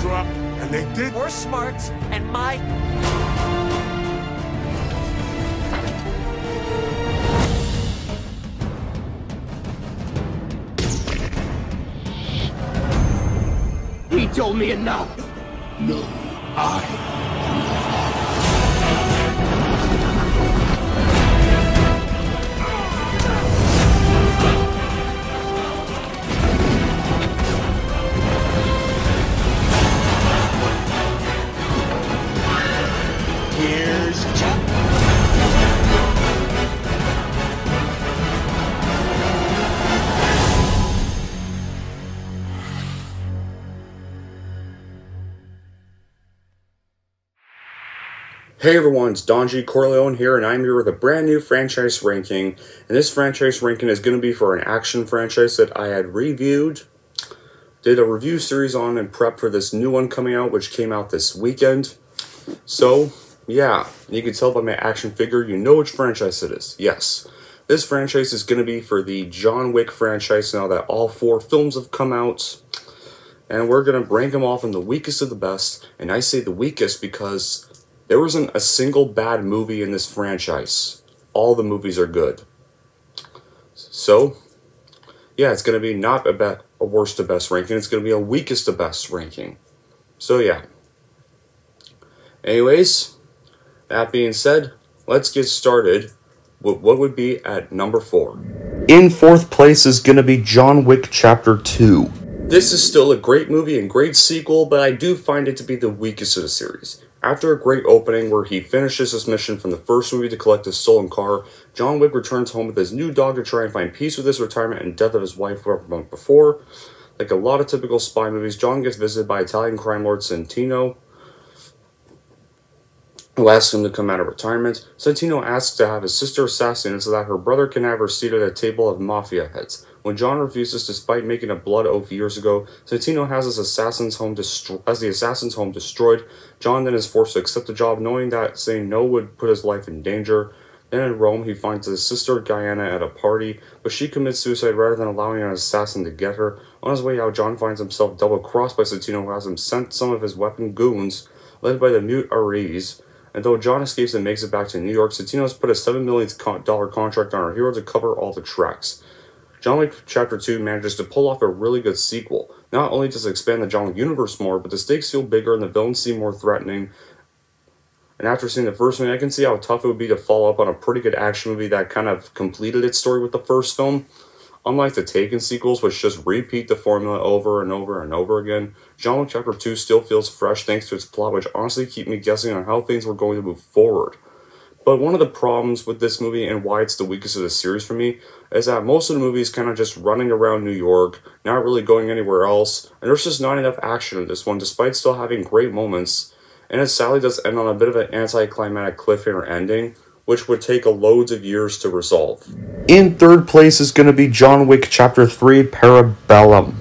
show up, and they did. We're smart, and my... He told me enough. No, I. Here's Chuck. Hey everyone, it's COrleone here, and I'm here with a brand new franchise ranking. And this franchise ranking is going to be for an action franchise that I had reviewed, did a review series on, and prep for this new one coming out, which came out this weekend. So, yeah, you can tell by my action figure, you know which franchise it is. Yes, this franchise is going to be for the John Wick franchise now that all 4 films have come out. And we're going to rank them off in the weakest of the best. And I say the weakest because there wasn't a single bad movie in this franchise. All the movies are good. So, yeah, it's going to be not a worst to best ranking. It's going to be a weakest to best ranking. So, yeah. Anyways, that being said, let's get started with what would be at number 4. In 4th place is going to be John Wick Chapter 2. This is still a great movie and great sequel, but I do find it to be the weakest of the series. After a great opening where he finishes his mission from the first movie to collect his stolen car, John Wick returns home with his new dog to try and find peace with his retirement and death of his wife a month before. Like a lot of typical spy movies, John gets visited by Italian crime lord Santino, who asks him to come out of retirement. Santino asks to have his sister assassinated so that her brother can have her seat at a table of mafia heads. When John refuses, despite making a blood oath years ago, Santino has the assassin's home destroyed. John then is forced to accept the job, knowing that saying no would put his life in danger. Then in Rome, he finds his sister Diana at a party, but she commits suicide rather than allowing an assassin to get her. On his way out, John finds himself double-crossed by Santino, who has him sent some of his weapon goons, led by the mute Ares. And though John escapes and makes it back to New York, Santino has put a $7 million contract on our hero to cover all the tracks. John Wick Chapter 2 manages to pull off a really good sequel. Not only does it expand the John Wick universe more, but the stakes feel bigger and the villains seem more threatening. And after seeing the first movie, I can see how tough it would be to follow up on a pretty good action movie that kind of completed its story with the first film. Unlike the Taken sequels, which just repeat the formula over and over and over again, John Wick Chapter 2 still feels fresh thanks to its plot, which honestly keep me guessing on how things were going to move forward. But one of the problems with this movie and why it's the weakest of the series for me is that most of the movie is kind of just running around New York, not really going anywhere else, and there's just not enough action in this one despite still having great moments, and it sadly does end on a bit of an anticlimactic cliffhanger ending, which would take loads of years to resolve. In 3rd place is going to be John Wick Chapter 3 Parabellum.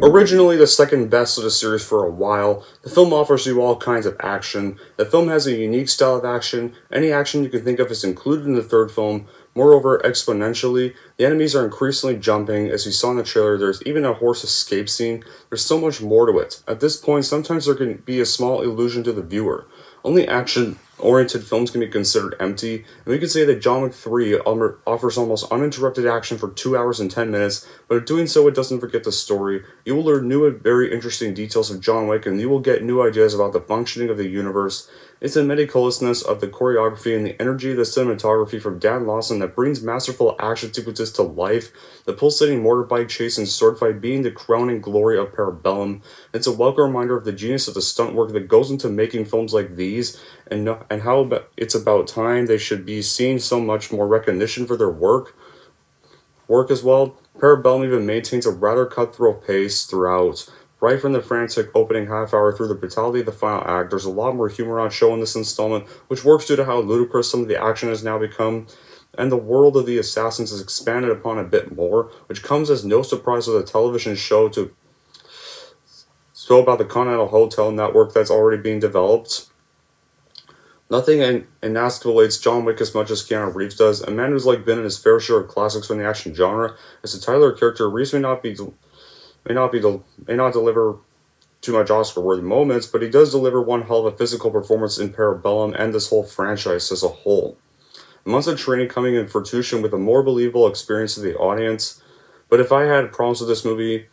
Originally the second best of the series for a while, the film offers you all kinds of action. The film has a unique style of action. Any action you can think of is included in the 3rd film. Moreover, exponentially, the enemies are increasingly jumping. As you saw in the trailer, there's even a horse escape scene. There's so much more to it. At this point, sometimes there can be a small illusion to the viewer. Only action-oriented films can be considered empty, and we can say that John Wick 3 offers almost uninterrupted action for 2 hours and 10 minutes, but in doing so, it doesn't forget the story. You will learn new and very interesting details of John Wick, and you will get new ideas about the functioning of the universe. It's the meticulousness of the choreography and the energy of the cinematography from Dan Lawson that brings masterful action sequences to life, the pulsating motorbike chase and sword fight being the crowning glory of Parabellum. It's a welcome reminder of the genius of the stunt work that goes into making films like these, and how it's about time they should be seeing so much more recognition for their work as well. Parabellum even maintains a rather cutthroat pace throughout. Right from the frantic opening half hour through the brutality of the final act, there's a lot more humor on show in this installment, which works due to how ludicrous some of the action has now become, and the world of the assassins is expanded upon a bit more, which comes as no surprise with a television show about the Continental Hotel network that's already being developed. Nothing in Nask relates John Wick as much as Keanu Reeves does, a man who's been in his fair share of classics from the action genre. As a Tyler character, Reeves may not deliver too much Oscar-worthy moments, but he does deliver one hell of a physical performance in Parabellum and this whole franchise as a whole. Months of training coming in fruition with a more believable experience to the audience. But if I had problems with this movie,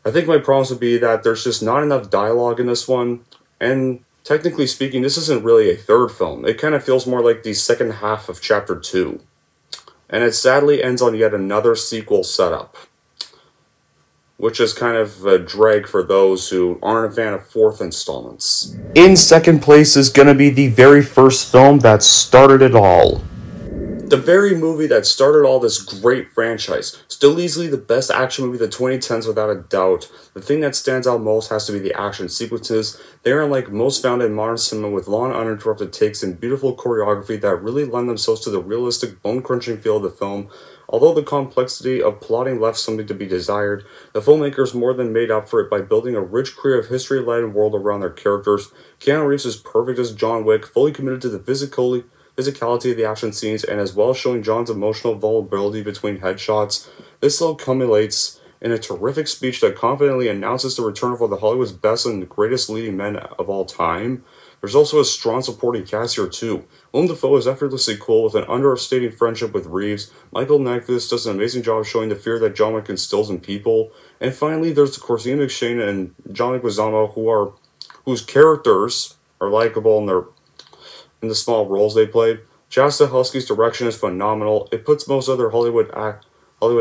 I think my problems would be that there's just not enough dialogue in this one, and technically speaking, this isn't really a third film. It kind of feels more like the second half of Chapter 2. And it sadly ends on yet another sequel setup, which is kind of a drag for those who aren't a fan of fourth installments. In second place is going to be the very first film that started it all. The very movie that started all this great franchise. Still easily the best action movie of the 2010s without a doubt. The thing that stands out most has to be the action sequences. They are unlike most found in modern cinema, with long uninterrupted takes and beautiful choreography that really lend themselves to the realistic bone-crunching feel of the film. Although the complexity of plotting left something to be desired, the filmmakers more than made up for it by building a rich creative history-laden world around their characters. Keanu Reeves is perfect as John Wick, fully committed to the physicality of the action scenes, and as well showing John's emotional vulnerability between headshots. This all culminates in a terrific speech that confidently announces the return of one of the Hollywood's best and greatest leading men of all time. There's also a strong supporting cast here too. Willem Dafoe is effortlessly cool with an understating friendship with Reeves. Michael Nyqvist does an amazing job showing the fear that John Wick instills in people. And finally, there's the COrleone McShane and John Leguizamo, whose characters are likable in the small roles they played. Chaz Stahelski's direction is phenomenal. It puts most other Hollywood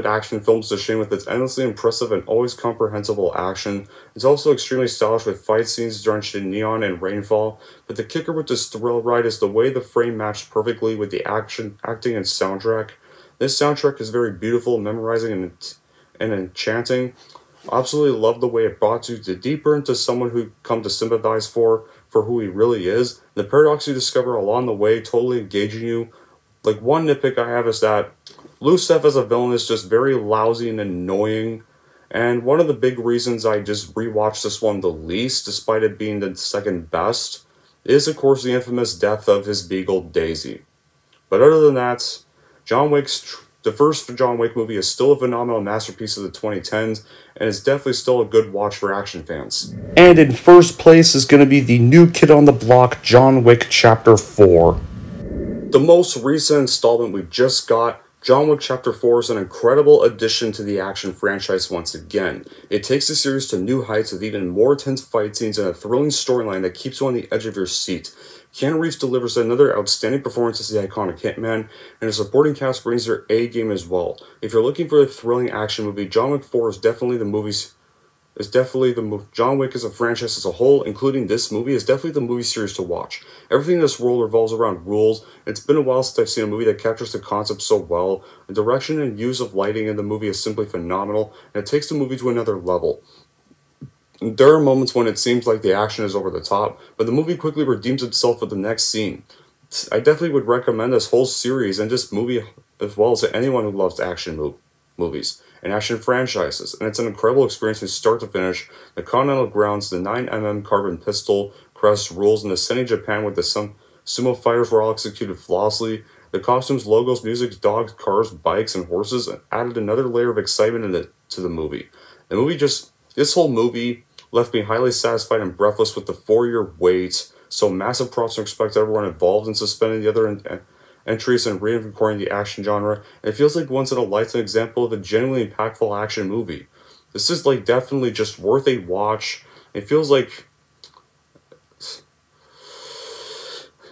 action films to shame with its endlessly impressive and always comprehensible action. It's also extremely stylish with fight scenes drenched in neon and rainfall, but the kicker with this thrill ride is the way the frame matched perfectly with the acting and soundtrack. This soundtrack is very beautiful, memorizing, and enchanting. I absolutely love the way it brought you deeper into someone who come to sympathize for who he really is. The paradox you discover along the way totally engaging you. Like, one nitpick I have is that Lucev as a villain is just very lousy and annoying, and one of the big reasons I just rewatched this one the least, despite it being the second best, is of course the infamous death of his beagle Daisy. But other than that, the first John Wick movie is still a phenomenal masterpiece of the 2010s, and is definitely still a good watch for action fans. And in first place is going to be the new kid on the block, John Wick Chapter 4. The most recent installment we've just got, John Wick Chapter 4, is an incredible addition to the action franchise once again. It takes the series to new heights with even more intense fight scenes and a thrilling storyline that keeps you on the edge of your seat. Keanu Reeves delivers another outstanding performance as the iconic Hitman, and the supporting cast brings their A-game as well. If you're looking for a thrilling action movie, John Wick 4 is definitely the movie. John Wick as a franchise as a whole, including this movie, is definitely the movie series to watch. Everything in this world revolves around rules. It's been a while since I've seen a movie that captures the concept so well. The direction and use of lighting in the movie is simply phenomenal, and it takes the movie to another level. There are moments when it seems like the action is over the top, but the movie quickly redeems itself with the next scene. I definitely would recommend this whole series and this movie as well to anyone who loves action movies and action franchises, and it's an incredible experience from start to finish. The Continental Grounds, the 9mm carbon pistol crest rules, and the Senni Japan with the sumo fighters were all executed flawlessly. The costumes, logos, music, dogs, cars, bikes, and horses added another layer of excitement to the movie. This whole movie left me highly satisfied and breathless with the 4-year wait, so massive props and respect to everyone involved in suspending the other entries and reinventorying the action genre. And it feels like once in a lifetime example of a genuinely impactful action movie. This is like definitely just worth a watch. It feels like,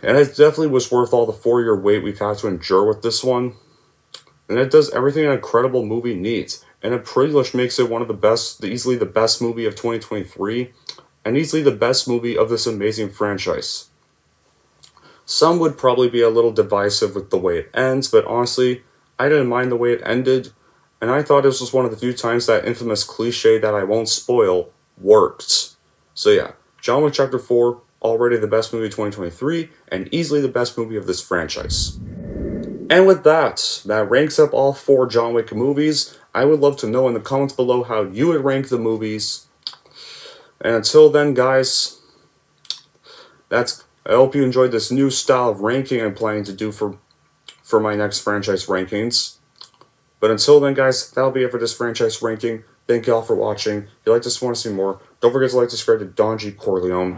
and it definitely was worth all the 4-year wait we've had to endure with this one. And it does everything an incredible movie needs. And it pretty much makes it one of the best, easily the best movie of 2023, and easily the best movie of this amazing franchise. Some would probably be a little divisive with the way it ends, but honestly, I didn't mind the way it ended, and I thought this was one of the few times that infamous cliche that I won't spoil worked. So yeah, John Wick Chapter 4, already the best movie of 2023, and easily the best movie of this franchise. And with that ranks up all 4 John Wick movies. I would love to know in the comments below how you would rank the movies. And until then, guys, I hope you enjoyed this new style of ranking I'm planning to do for my next franchise rankings. But until then, guys, that'll be it for this franchise ranking. Thank you all for watching. If you like this and want to see more, don't forget to like, subscribe to Don G. Corleone.